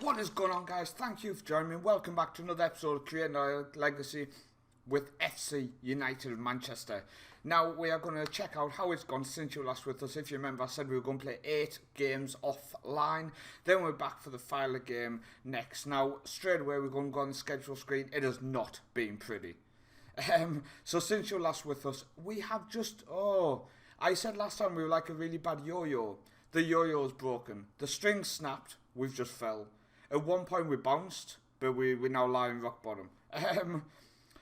What is going on, guys? Thank you for joining me. Welcome back to another episode of Creating Our Legacy with FC United of Manchester. Now, we are going to check out how it's gone since you were last with us. If you remember, I said we were going to play 8 games offline. Then we're back for the final game next. Now, straight away, we're going to go on the schedule screen. It has not been pretty. So since you were last with us, we have just... I said last time we were like a really bad yo-yo. The yo-yo's broken. The string snapped. We've just fell. At one point we bounced, but we're now lying rock bottom.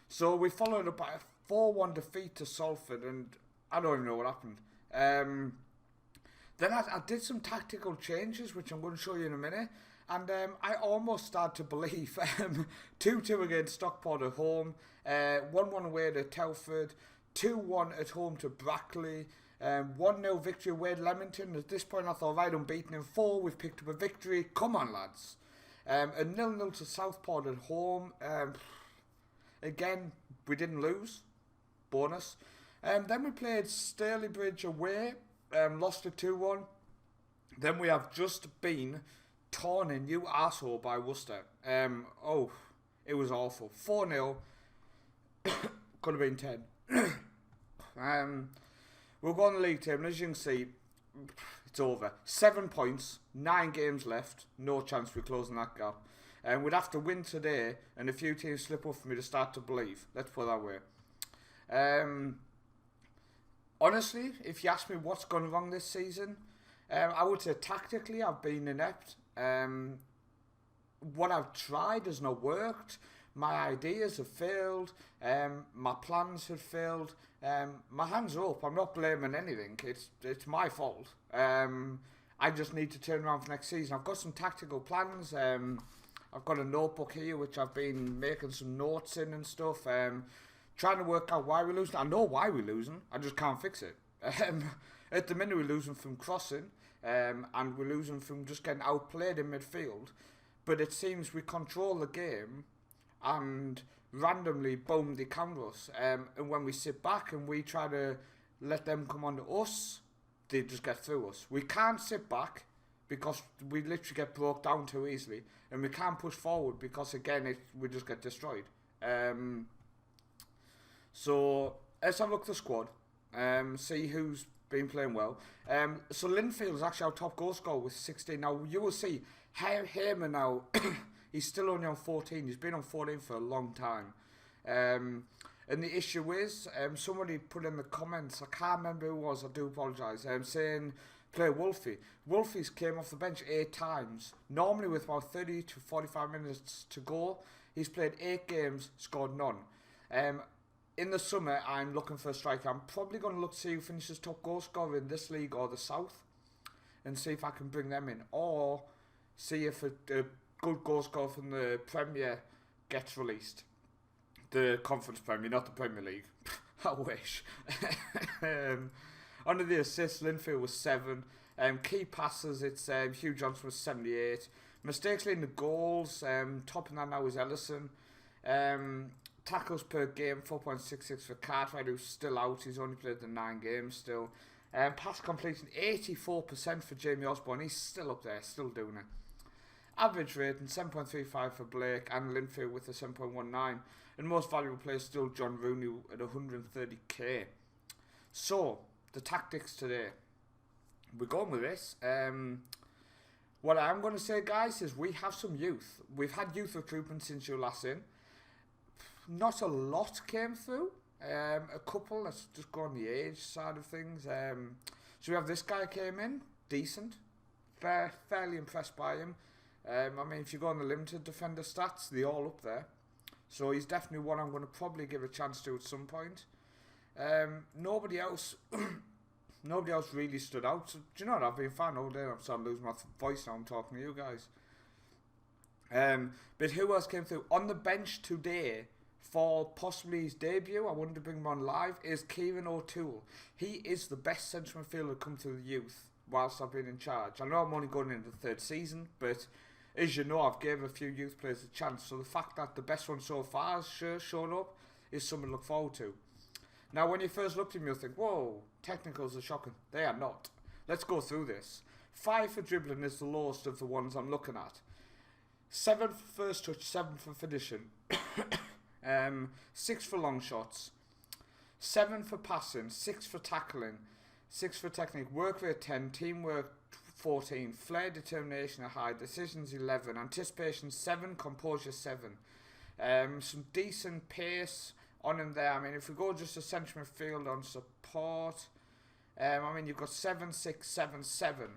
So we followed up by a 4-1 defeat to Salford, and I don't even know what happened. Then I did some tactical changes, which I'm going to show you in a minute, and I almost started to believe 2-2 against Stockport at home, 1-1 away to Telford, 2-1 at home to Brackley, 1-0 victory away at Leamington. At this point I thought, right, unbeaten in 4, we've picked up a victory, come on lads. A 0-0 to Southport at home. Again, we didn't lose. Bonus. Then we played Stalybridge away. Lost it 2-1. Then we have just been torn in, you arsehole, by Worcester. It was awful. 4-0. Could have been 10. We'll go on the league table, and as you can see, it's over. 7 points, 9 games left, no chance we're closing that gap. And we'd have to win today, and a few teams slip up for me to start to believe. Let's put it that way. Honestly, if you ask me what's gone wrong this season, I would say tactically I've been inept. What I've tried has not worked. My ideas have failed. My plans have failed. My hands are up. I'm not blaming anything. It's my fault. I just need to turn around for next season. I've got some tactical plans. I've got a notebook here which I've been making some notes in and stuff. Trying to work out why we're losing. I know why we're losing. I just can't fix it. At the minute we're losing from crossing. And we're losing from just getting outplayed in midfield. But it seems we control the game and randomly, boom, they counter us. And when we sit back and we try to let them come on to us, they just get through us. We can't sit back because we literally get broke down too easily. And we can't push forward because, again, we just get destroyed. So, let's have a look at the squad. See who's been playing well. So, Linfield is actually our top goal scorer with 16. Now, you will see, Heyman now... He's still only on 14. He's been on 14 for a long time. And the issue is, somebody put in the comments, I can't remember who it was, I do apologise, saying, play Wolfie. Wolfie's came off the bench 8 times. Normally with about 30 to 45 minutes to go, he's played 8 games, scored none. In the summer, I'm looking for a striker. I'm probably going to look to see who finishes top goal scorer in this league or the South, and see if I can bring them in. Or see if a good goal scorer from the Premier gets released. The Conference Premier, not the Premier League. I wish. Under the assists, Linfield was 7. Key passes, it's Hugh Johnson was 78. Mistakes leading the goals, topping that now is Ellison. Tackles per game, 4.66 for Cartwright, who's still out. He's only played the 9 games still. Pass completion, 84% for Jamie Osborne. He's still up there, still doing it. Average rating, 7.35 for Blake, and Linfield with a 7.19. And most valuable player still John Rooney at 130k. So, the tactics today. We're going with this. What I'm going to say, guys, is we have some youth. We've had youth recruitment since you were last in. Not a lot came through. A couple, let's just go on the age side of things. So we have this guy came in, decent. Fairly impressed by him. I mean, if you go on the limited defender stats, they're all up there. So he's definitely one I'm going to probably give a chance to at some point. Nobody else really stood out. So, do you know what? I've been fine all day. I'm starting to lose my voice now. I'm talking to you guys. But who else came through? On the bench today for possibly his debut, I wanted to bring him on live, is Kieran O'Toole. He is the best central midfielder to come through the youth whilst I've been in charge. I know I'm only going into the 3rd season, but... as you know, I've given a few youth players a chance, so the fact that the best one so far has shown up is something to look forward to. Now, when you first looked at me, you'll think, whoa, technicals are shocking. They are not. Let's go through this. 5 for dribbling is the lowest of the ones I'm looking at. 7 for first touch, 7 for finishing, 6 for long shots, 7 for passing, 6 for tackling, 6 for technique, work rate 10, teamwork 14, flair, determination are high, decisions 11, anticipation 7, composure 7. Some decent pace on him there. I mean, if we go just a central midfield on support, I mean, you've got 7, 6, 7, 7.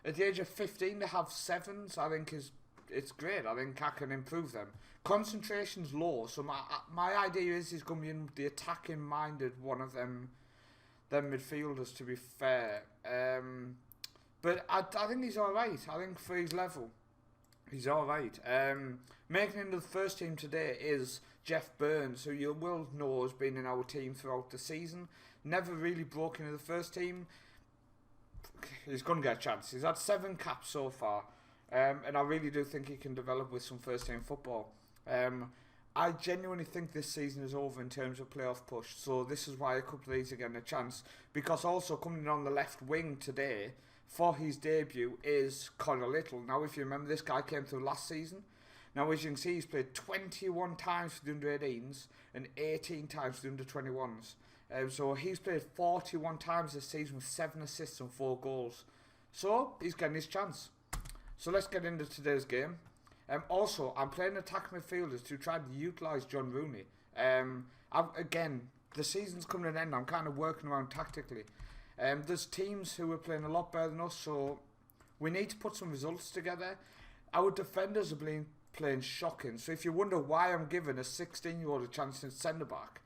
At the age of 15 to have 7s, I think it's great. I think I can improve them. Concentration's low, so my idea is he's going to be in the attacking-minded one of them midfielders, to be fair. But I think he's alright. I think for his level, he's alright. Making it into the first team today is Jeff Burns, who you will know has been in our team throughout the season. Never really broke into the first team. He's going to get a chance. He's had 7 caps so far. And I really do think he can develop with some first team football. I genuinely think this season is over in terms of playoff push. So this is why a couple of these are getting a chance. Because also coming in on the left wing today for his debut is Connor Little. Now, if you remember, this guy came through last season. Now, as you can see, he's played 21 times for the under-18s and 18 times for the under-21s. So he's played 41 times this season with 7 assists and 4 goals. So he's getting his chance. So let's get into today's game. Also, I'm playing attack midfielders to try to utilise John Rooney. Again, the season's coming to an end. I'm kind of working around tactically. There's teams who are playing a lot better than us, so we need to put some results together. Our defenders are playing shocking. So if you wonder why I'm giving a 16-year-old a chance in centre-back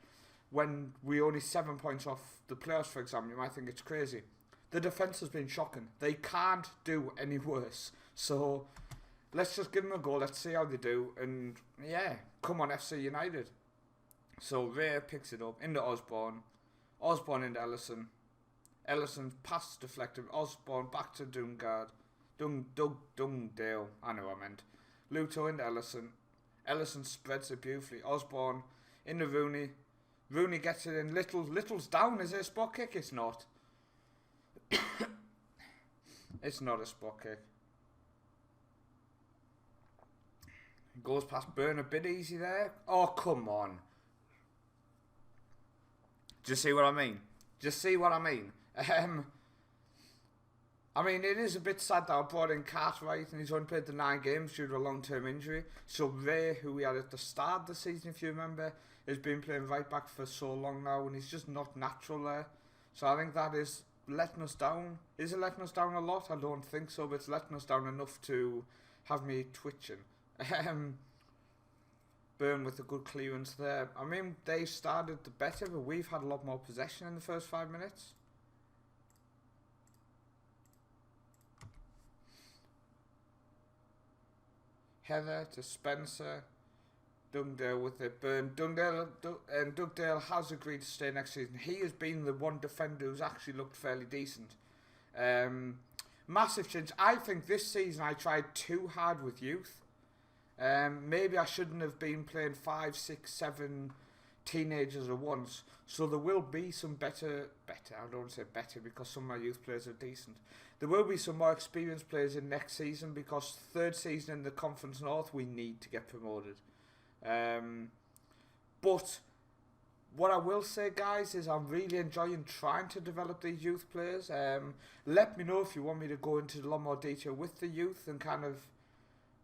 when we're only 7 points off the playoffs, for example, you might think it's crazy. The defence has been shocking. They can't do any worse. So let's just give them a go. Let's see how they do. And yeah, come on, FC United. So Ray picks it up into Osborne. Osborne into Ellison. Ellison's pass deflected. Osborne back to Dungard. Dungdale. I know what I meant. Luto into Ellison. Ellison spreads it beautifully. Osborne into Rooney. Rooney gets it in. Little's down. Is it a spot kick? It's not. It's not a spot kick. Goes past Burn a bit easy there. Oh, come on. Do you see what I mean? Just see what I mean? I mean, it is a bit sad that I brought in Cartwright and he's only played the 9 games due to a long-term injury. So Ray, who we had at the start of the season, if you remember, has been playing right back for so long now and he's just not natural there. So I think that is letting us down. Is it letting us down a lot? I don't think so, but it's letting us down enough to have me twitching. Burn with a good clearance there. I mean, they started the better, but we've had a lot more possession in the first 5 minutes. Heather to Spencer. Dugdale with it. Burn. Dugdale has agreed to stay next season. He has been the one defender who's actually looked fairly decent. Massive change. I think this season I tried too hard with youth. Maybe I shouldn't have been playing 5, 6, 7 teenagers at once. So there will be some better, I don't say better because some of my youth players are decent. There will be some more experienced players in next season because 3rd season in the Conference North we need to get promoted. But what I will say, guys, is I'm really enjoying trying to develop these youth players. Let me know if you want me to go into a lot more detail with the youth and kind of,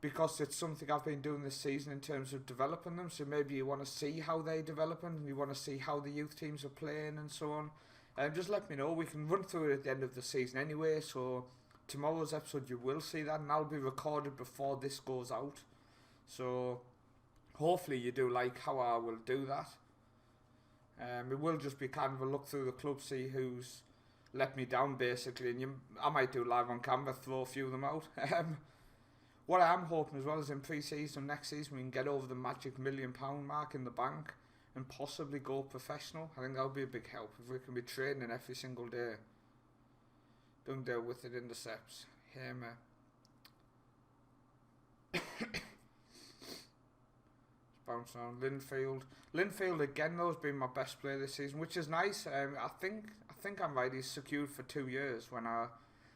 because it's something I've been doing this season in terms of developing them. So maybe you want to see how they're developing and you want to see how the youth teams are playing and so on. Just let me know. We can run through it at the end of the season anyway. So tomorrow's episode you will see that and that'll be recorded before this goes out. So hopefully you do like how I will do that. It will just be kind of a look through the club, see who's let me down basically. And I might do live on camera, throw a few of them out. What I am hoping as well is in pre-season next season we can get over the magic £1 million mark in the bank and possibly go professional. I think that would be a big help if we can be training every single day. Dungdale with it intercepts. Hammer. Bounce on Linfield. Linfield again though has been my best player this season, which is nice. I think I'm right. He's secured for 2 years when I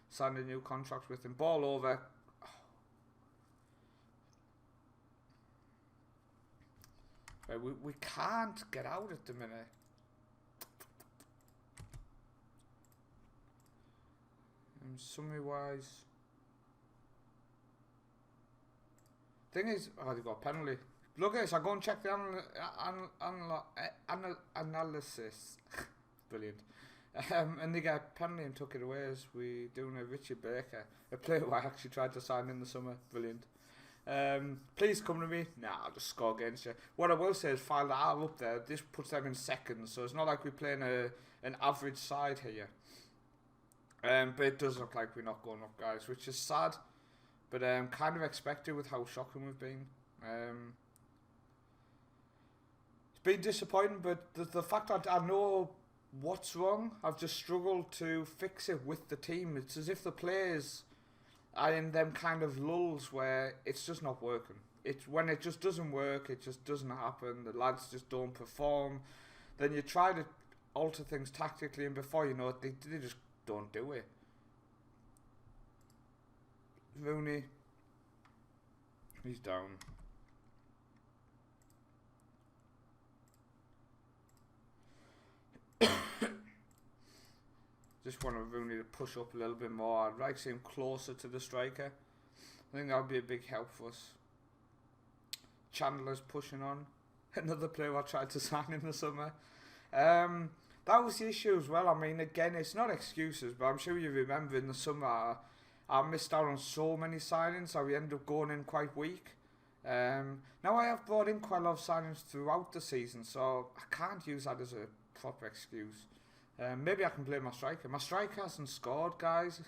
signed a new contract with him. Ball over. Right, we can't get out at the minute. Summary wise. Thing is, oh, they got a penalty. Look at this, I go and check the analysis. Brilliant. And they get a penalty and took it away as we doing a Richard Baker, a player who I actually tried to sign in the summer. Brilliant. Please come to me. Nah, I'll just score against you. What I will say is, file that R up there. This puts them in second, so it's not like we're playing an average side here. But it does look like we're not going up, guys, which is sad, but kind of expected with how shocking we've been. It's been disappointing, but the fact that I know what's wrong, I've just struggled to fix it with the team. It's as if the players are in them kind of lulls where it's just not working. When it just doesn't work, it just doesn't happen. The lads just don't perform. Then you try to alter things tactically, and before you know it, they just don't do it. Rooney, he's down. Just want Rooney to push up a little bit more. I'd like to see him closer to the striker. I think that would be a big help for us. Chandler's pushing on. Another player I tried to sign in the summer. That was the issue as well. I mean, again, it's not excuses, but I'm sure you remember in the summer I missed out on so many signings, so we ended up going in quite weak. Now I have brought in quite a lot of signings throughout the season, so I can't use that as a proper excuse. Maybe I can blame my striker. My striker hasn't scored, guys.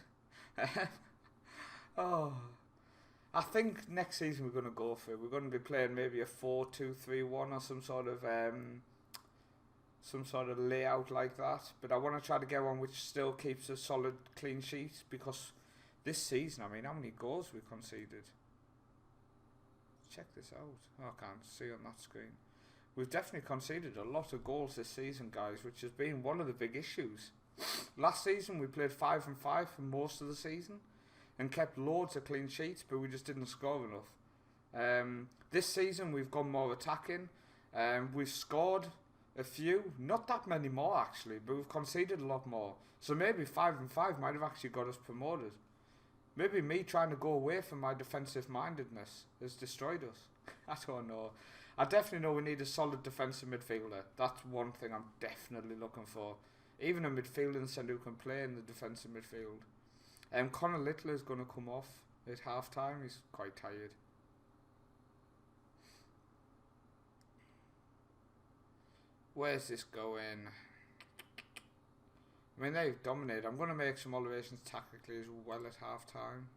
Oh, I think next season we're going to go for it. We're going to be playing maybe a 4-2-3-1 or some sort of layout like that. But I want to try to get one which still keeps a solid clean sheet, because this season, I mean, how many goals we conceded? Check this out. Oh, I can't see on that screen. We've definitely conceded a lot of goals this season, guys, which has been one of the big issues. Last season we played 5-5 for most of the season and kept loads of clean sheets, but we just didn't score enough. This season we've gone more attacking. We've scored a few, not that many more actually, but we've conceded a lot more. So maybe 5-5 might have actually got us promoted. Maybe me trying to go away from my defensive mindedness has destroyed us. I don't know. I definitely know we need a solid defensive midfielder. That's one thing I'm definitely looking for. Even a midfielder who can play in the defensive midfield. Connor Littler is going to come off at half time. He's quite tired. Where's this going? I mean, they've dominated. I'm going to make some alterations tactically as well at half time.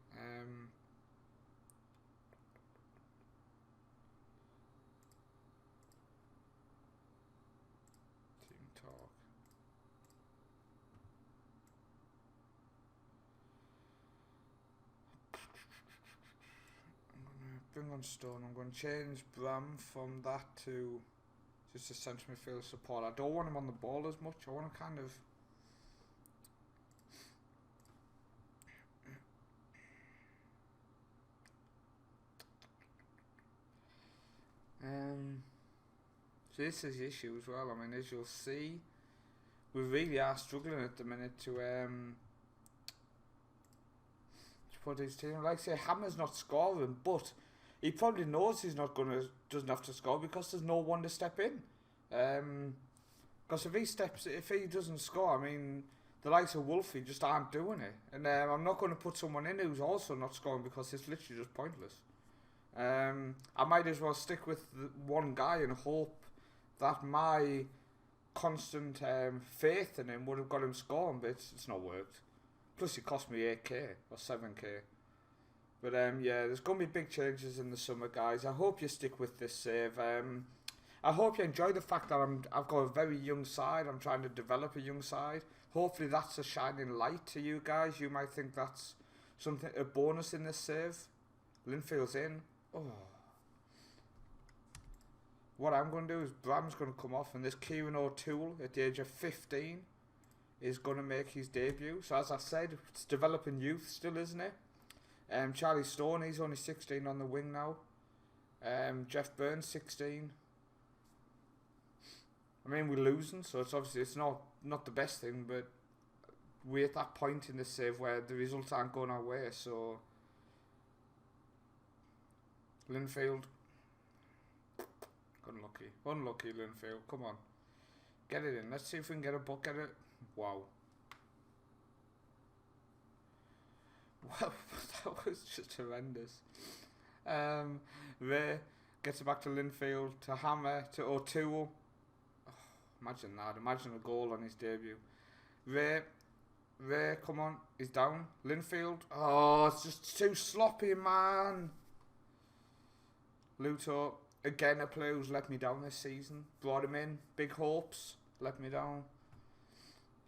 Team talk. I'm going to bring on Stone. I'm going to change Bram from that to just a centre midfield support. I don't want him on the ball as much. I want to kind of... So this is the issue as well. I mean, as you'll see, we really are struggling at the minute to put his team. Like I say, Hammer's not scoring, but he probably knows he's doesn't have to score because there's no one to step in. Because if he doesn't score, I mean, the likes of Wolfie just aren't doing it. And I'm not going to put someone in who's also not scoring because it's literally just pointless. I might as well stick with one guy and hope that my constant faith in him would have got him scoring, but it's not worked. Plus, it cost me 8k or 7k. But yeah, there's going to be big changes in the summer, guys. I hope you stick with this save. I hope you enjoy the fact that I've got a very young side. I'm trying to develop a young side. Hopefully, that's a shining light to you guys. You might think that's a bonus in this save. Linfield's in. Oh. What I'm going to do is Bram's going to come off, and this Kieran O'Toole at the age of 15 is going to make his debut. So as I said, it's developing youth still, isn't it? Charlie Stone, he's only 16 on the wing now. Jeff Burns, 16. I mean, we're losing, so it's obviously not the best thing, but we're at that point in the save where the results aren't going our way, so Linfield, unlucky Linfield, come on, get it in, let's see if we can get a buck at it. Wow. Well, that was just horrendous. Ray gets it back to Linfield, to Hammer, to O'Toole. Oh, imagine that, imagine a goal on his debut. Ray, come on, he's down. Linfield, oh, it's just too sloppy, man. Luto, again a player who's let me down this season. Brought him in, big hopes, let me down.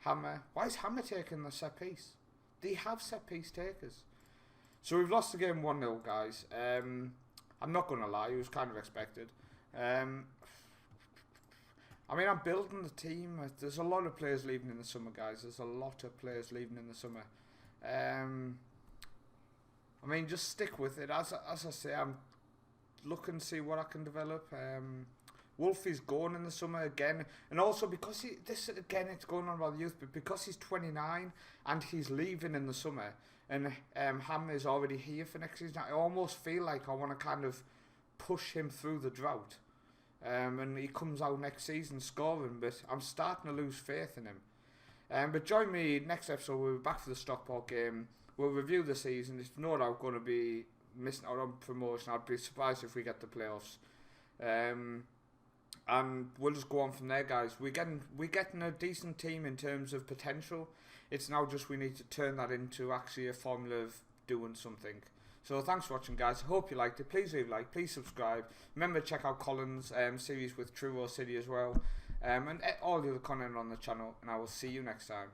Hammer, why is Hammer taking the set piece? They have set piece takers. So we've lost the game 1-0, guys. I'm not going to lie, it was kind of expected. I mean, I'm building the team. There's a lot of players leaving in the summer, guys. There's a lot of players leaving in the summer. I mean, just stick with it. As I say, I'm looking to see what I can develop. Wolfie's going in the summer again, and also because it's going on about the youth, but because he's 29 and he's leaving in the summer, and Ham is already here for next season, I almost feel like I want to kind of push him through the drought, and he comes out next season scoring, but I'm starting to lose faith in him. But join me next episode. We'll be back for the Stockport game. We'll review the season. It's no doubt going to be missing out on promotion. I'd be surprised if we get the playoffs. And we'll just go on from there, guys. We're getting a decent team in terms of potential. It's now just we need to turn that into actually a formula of doing something. So thanks for watching, guys. I hope you liked it. Please leave a like. Please subscribe. Remember to check out Colin's series with True City as well. And all the other content on the channel. And I will see you next time.